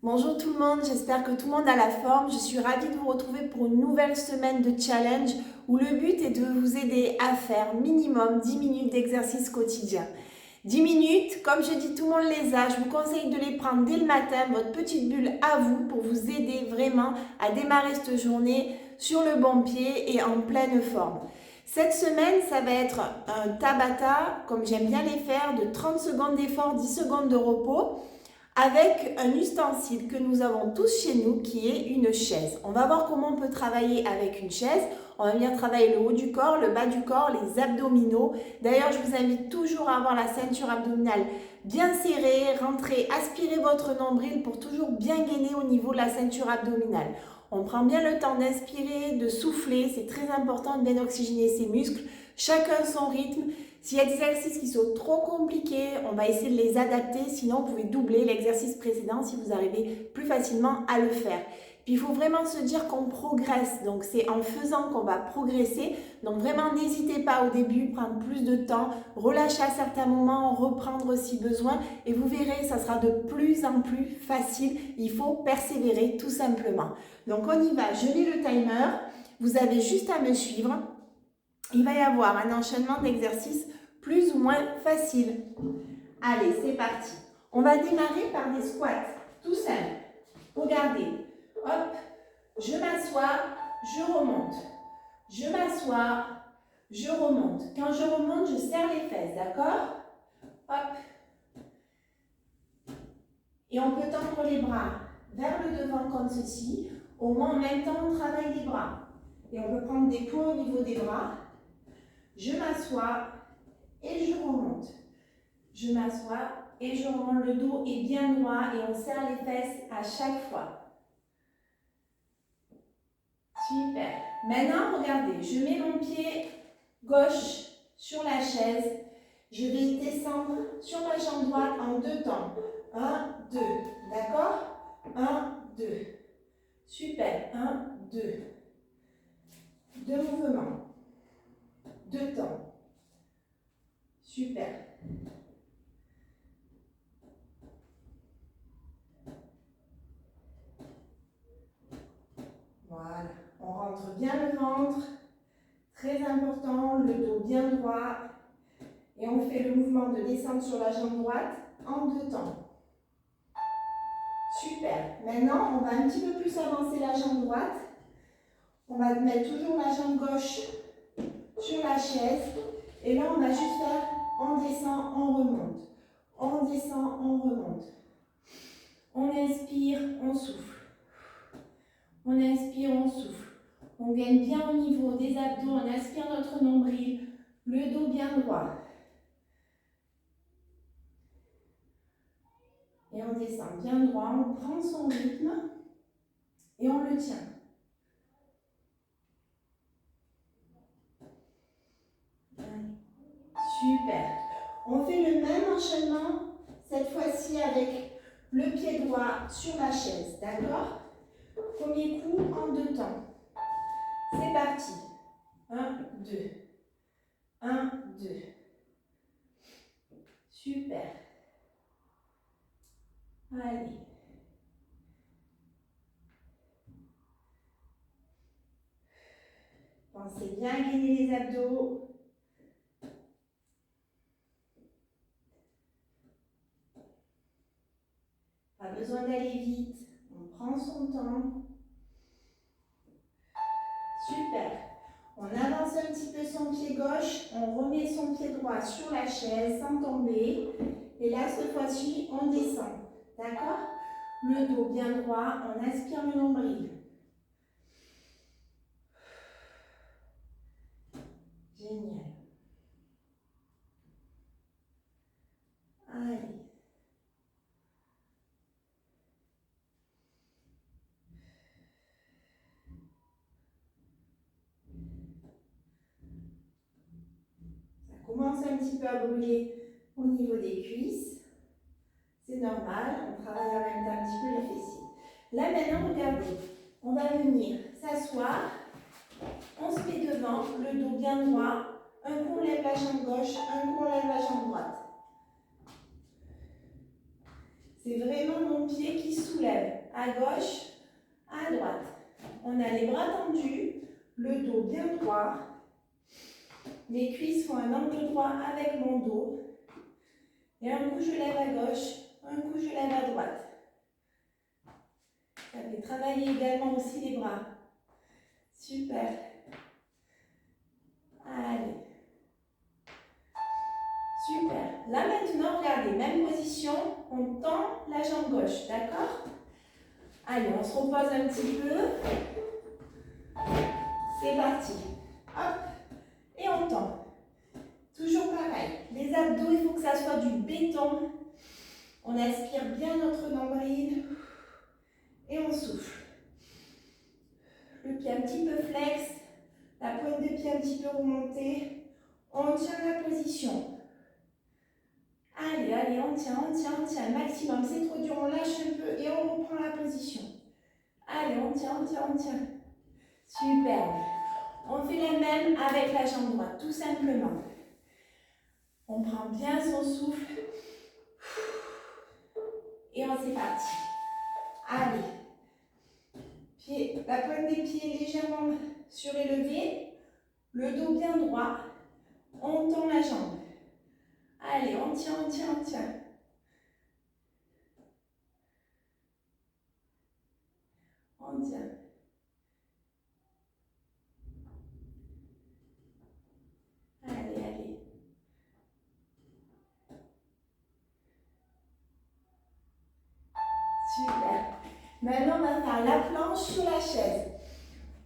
Bonjour tout le monde, j'espère que tout le monde a la forme. Je suis ravie de vous retrouver pour une nouvelle semaine de challenge où le but est de vous aider à faire minimum 10 minutes d'exercice quotidien. 10 minutes, comme je dis, tout le monde les a. Je vous conseille de les prendre dès le matin, votre petite bulle à vous, pour vous aider vraiment à démarrer cette journée sur le bon pied et en pleine forme. Cette semaine, ça va être un Tabata, comme j'aime bien les faire, de 30 secondes d'effort, 10 secondes de repos, avec un ustensile que nous avons tous chez nous qui est une chaise. On va voir comment on peut travailler avec une chaise. On va bien travailler le haut du corps, le bas du corps, les abdominaux. D'ailleurs, je vous invite toujours à avoir la ceinture abdominale bien serrée, rentrer, aspirer votre nombril pour toujours bien gainer au niveau de la ceinture abdominale. On prend bien le temps d'inspirer, de souffler, c'est très important de bien oxygéner ses muscles, chacun son rythme. S'il y a des exercices qui sont trop compliqués, on va essayer de les adapter, sinon vous pouvez doubler l'exercice précédent si vous arrivez plus facilement à le faire. Puis il faut vraiment se dire qu'on progresse, donc c'est en faisant qu'on va progresser. Donc vraiment n'hésitez pas au début, prendre plus de temps, relâcher à certains moments, reprendre si besoin et vous verrez, ça sera de plus en plus facile. Il faut persévérer tout simplement. Donc on y va, je mets le timer, vous avez juste à me suivre. Il va y avoir un enchaînement d'exercices plus ou moins faciles. Allez, c'est parti. On va démarrer par des squats, tout simple. Regardez, hop, je m'assois, je remonte. Je m'assois, je remonte. Quand je remonte, je serre les fesses, d'accord? Hop. Et on peut tendre les bras vers le devant comme ceci. Au moins, en même temps, on travaille les bras. Et on peut prendre des points au niveau des bras. Je m'assois et je remonte. Je m'assois et je remonte, le dos est bien droit et on serre les fesses à chaque fois. Super. Maintenant, regardez, je mets mon pied gauche sur la chaise. Je vais descendre sur ma jambe droite en deux temps. 1, 2. D'accord? 1, 2. Super. 1, 2. Deux mouvements. Deux temps. Super. Voilà. On rentre bien le ventre. Très important, le dos bien droit. Et on fait le mouvement de descente sur la jambe droite en deux temps. Super. Maintenant, on va un petit peu plus avancer la jambe droite. On va mettre toujours la jambe gauche sur la chaise. Et là, on va juste faire on descend, on remonte. On descend, on remonte. On inspire, on souffle. On inspire, on souffle. On gagne bien au niveau des abdos. On aspire notre nombril. Le dos bien droit. Et on descend bien droit, on prend son rythme et on le tient. Super. On fait le même enchaînement, cette fois-ci avec le pied droit sur la chaise, d'accord? Premier coup en deux temps. C'est parti. 1, 2. 1, 2. Super. Allez. Pensez bien à gainer les abdos. Pas besoin d'aller vite. On prend son temps. Super. On avance un petit peu son pied gauche. On remet son pied droit sur la chaise sans tomber. Et là, cette fois-ci, on descend. D'accord? Le dos bien droit. On aspire le nombril. Génial. Allez. Ça commence un petit peu à brûler au niveau des cuisses. C'est normal. On travaille en même temps un petit peu les fessiers. Là, maintenant, regardez. On va venir s'asseoir. On se met devant, le dos bien droit. Un coup, on lève la jambe gauche. Un coup, on lève la jambe droite. C'est vraiment mon pied qui soulève. à gauche, à droite. On a les bras tendus, le dos bien droit. Les cuisses font un angle droit avec mon dos. Et un coup, je lève à gauche, un coup, je lève à droite. Ça fait travailler également aussi les bras. Super. Allez. Super. Là maintenant, regardez, même position, on tend la jambe gauche, d'accord? Allez, on se repose un petit peu. C'est parti. Hop. Et on tend. Toujours pareil. Les abdos, il faut que ça soit du béton. On aspire bien notre nombril. Et on souffle. Le pied un petit peu flex. La pointe de pied un petit peu remontée. On tient la position. Allez, allez, on tient, maximum. C'est trop dur, on lâche un peu et on reprend la position. Allez, on tient. Super. On fait la même avec la jambe droite, tout simplement. On prend bien son souffle. Et on c'est parti. Allez. La pointe des pieds légèrement surélevée. Le dos bien droit. On tend la jambe. Allez, on tient. On tient. Allez. Super. Maintenant, on va faire la planche sur la chaise.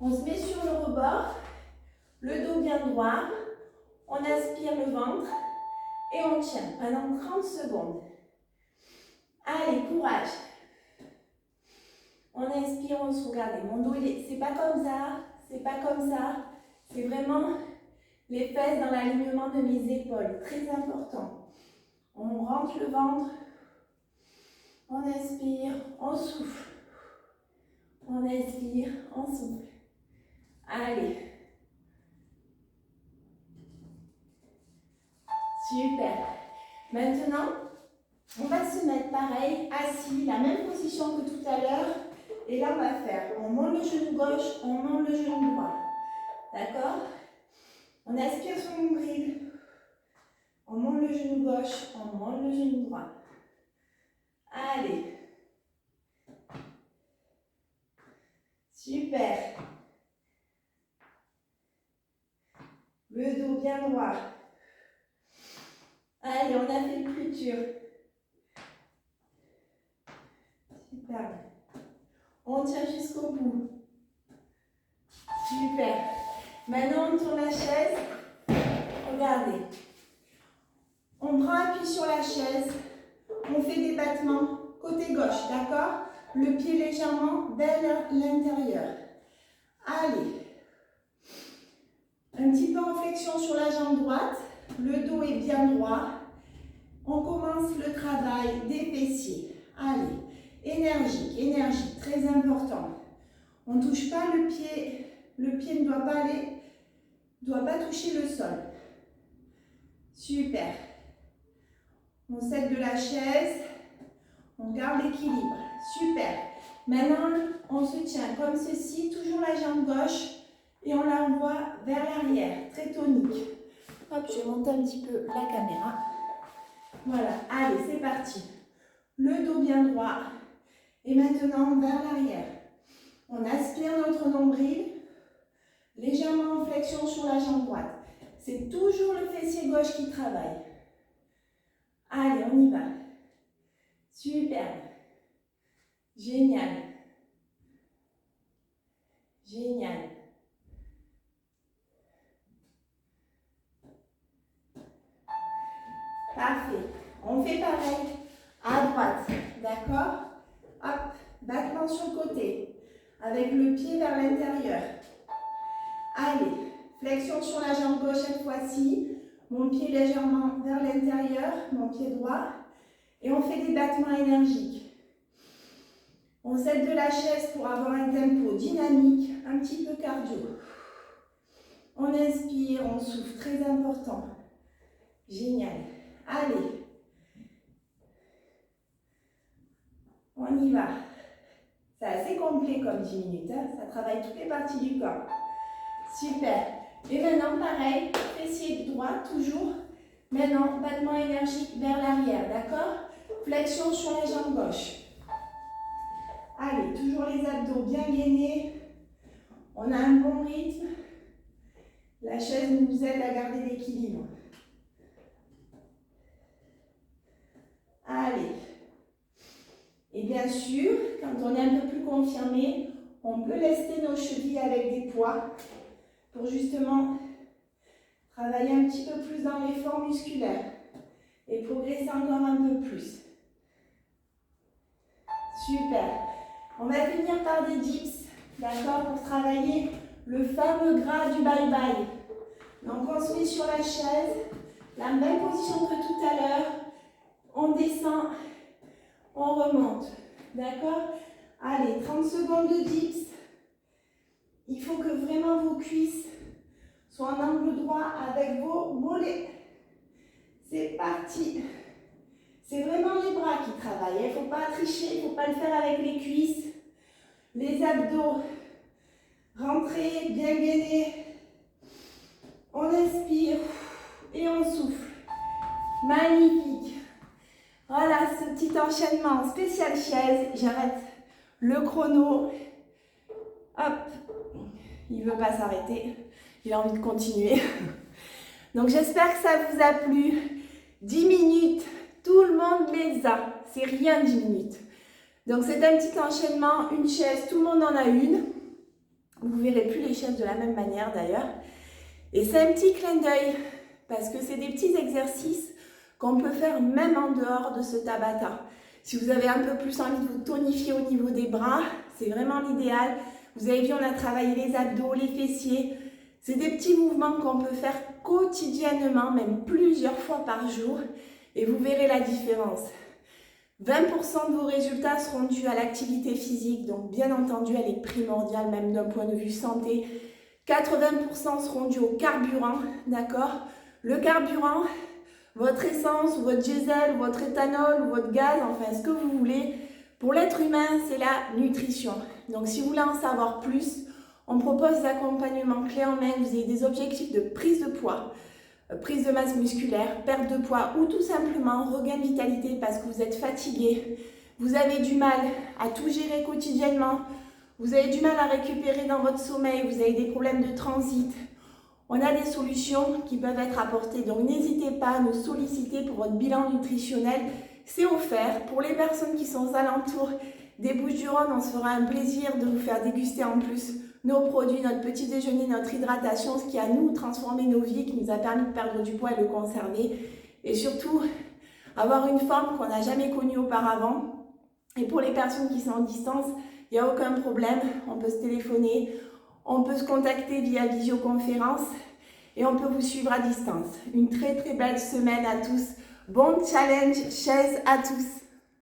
On se met sur le rebord, le dos bien droit. On aspire le ventre et on tient pendant 30 secondes. Allez, courage. On inspire, on se regarde. Mon dos, c'est pas comme ça, C'est vraiment les fesses dans l'alignement de mes épaules. Très important. On rentre le ventre. On inspire, on souffle. On inspire, on souffle. Allez. Super. Maintenant, on va se mettre pareil, assis, la même position que tout à l'heure. Et là, on va faire, on monte le genou gauche, on monte le genou droit. D'accord? On aspire son nombril. On monte le genou gauche, on monte le genou droit. Allez. Super. Le dos bien droit. Allez, on a fait le plus dur. Super. On tient jusqu'au bout. Super. Maintenant, on tourne la chaise. Regardez. On prend appui sur la chaise. On fait des battements côté gauche, d'accord? Le pied légèrement vers l'intérieur. Allez. Un petit peu en flexion sur la jambe droite. Le dos est bien droit. On commence le travail des fessiers. Allez. Énergie, très important. On ne touche pas le pied. Le pied ne doit pas toucher le sol. Super. On s'aide de la chaise. On garde l'équilibre. Super. Maintenant, on se tient comme ceci, toujours la jambe gauche. Et on l'envoie vers l'arrière. Très tonique. Hop, je vais monter un petit peu la caméra. Voilà. Allez, c'est parti. Le dos bien droit. Et maintenant, vers l'arrière. On aspire notre nombril. Légèrement en flexion sur la jambe droite. C'est toujours le fessier gauche qui travaille. Allez, on y va. Super. Génial. Parfait. On fait pareil à droite. D'accord? Hop, battement sur le côté. Avec le pied vers l'intérieur. Allez, flexion sur la jambe gauche cette fois-ci. Mon pied légèrement vers l'intérieur, mon pied droit. Et on fait des battements énergiques. On s'aide de la chaise pour avoir un tempo dynamique, un petit peu cardio. On inspire, on souffle, très important. Génial. Allez. On y va. C'est assez complet comme 10 minutes, hein. Ça travaille toutes les parties du corps. Super. Et maintenant, pareil, fessier droit, toujours. Maintenant, battement énergique vers l'arrière, d'accord? Flexion sur la jambe gauche. Allez, toujours les abdos bien gainés. On a un bon rythme. La chaise nous aide à garder l'équilibre. Allez. Et bien sûr, quand on est un peu plus confirmé, on peut lester nos chevilles avec des poids pour justement travailler un petit peu plus dans l'effort musculaire et progresser encore un peu plus. Super. On va finir par des dips, d'accord, pour travailler le fameux gras du bye-bye. Donc on se met sur la chaise, la même position que tout à l'heure. On descend, on remonte, d'accord? Allez, 30 secondes de dips. Il faut que vraiment vos cuisses soient en angle droit avec vos mollets. C'est parti. C'est vraiment les bras qui travaillent. Il ne faut pas tricher, il ne faut pas le faire avec les cuisses. Les abdos. Rentrez, bien gainés. On inspire et on souffle. Magnifique. Voilà ce petit enchaînement spécial chaise. J'arrête le chrono. Hop. Il ne veut pas s'arrêter. Il a envie de continuer. Donc j'espère que ça vous a plu. 10 minutes. Tout le monde les a. C'est rien 10 minutes. Donc c'est un petit enchaînement. Une chaise, tout le monde en a une. Vous ne verrez plus les chaises de la même manière d'ailleurs. Et c'est un petit clin d'œil. Parce que c'est des petits exercices qu'on peut faire même en dehors de ce Tabata. Si vous avez un peu plus envie de vous tonifier au niveau des bras, c'est vraiment l'idéal. Vous avez vu, on a travaillé les abdos, les fessiers. C'est des petits mouvements qu'on peut faire quotidiennement, même plusieurs fois par jour. Et vous verrez la différence. 20% de vos résultats seront dus à l'activité physique. Donc bien entendu, elle est primordiale, même d'un point de vue santé. 80% seront dus au carburant, d'accord? Le carburant, votre essence, votre diesel, votre éthanol, ou votre gaz, enfin ce que vous voulez. Pour l'être humain, c'est la nutrition. Donc si vous voulez en savoir plus, on propose des accompagnements clés en main. Vous avez des objectifs de prise de poids, prise de masse musculaire, perte de poids ou tout simplement regain de vitalité parce que vous êtes fatigué. Vous avez du mal à tout gérer quotidiennement. Vous avez du mal à récupérer dans votre sommeil. Vous avez des problèmes de transit. On a des solutions qui peuvent être apportées. Donc n'hésitez pas à nous solliciter pour votre bilan nutritionnel. C'est offert. Pour les personnes qui sont aux alentours des Bouches-du-Rhône, on se fera un plaisir de vous faire déguster en plus nos produits, notre petit déjeuner, notre hydratation, ce qui a nous transformé nos vies, qui nous a permis de perdre du poids et de le conserver. Et surtout, avoir une forme qu'on n'a jamais connue auparavant. Et pour les personnes qui sont en distance, il n'y a aucun problème. On peut se téléphoner, on peut se contacter via visioconférence et on peut vous suivre à distance. Une très très belle semaine à tous. Bon challenge chaise à tous.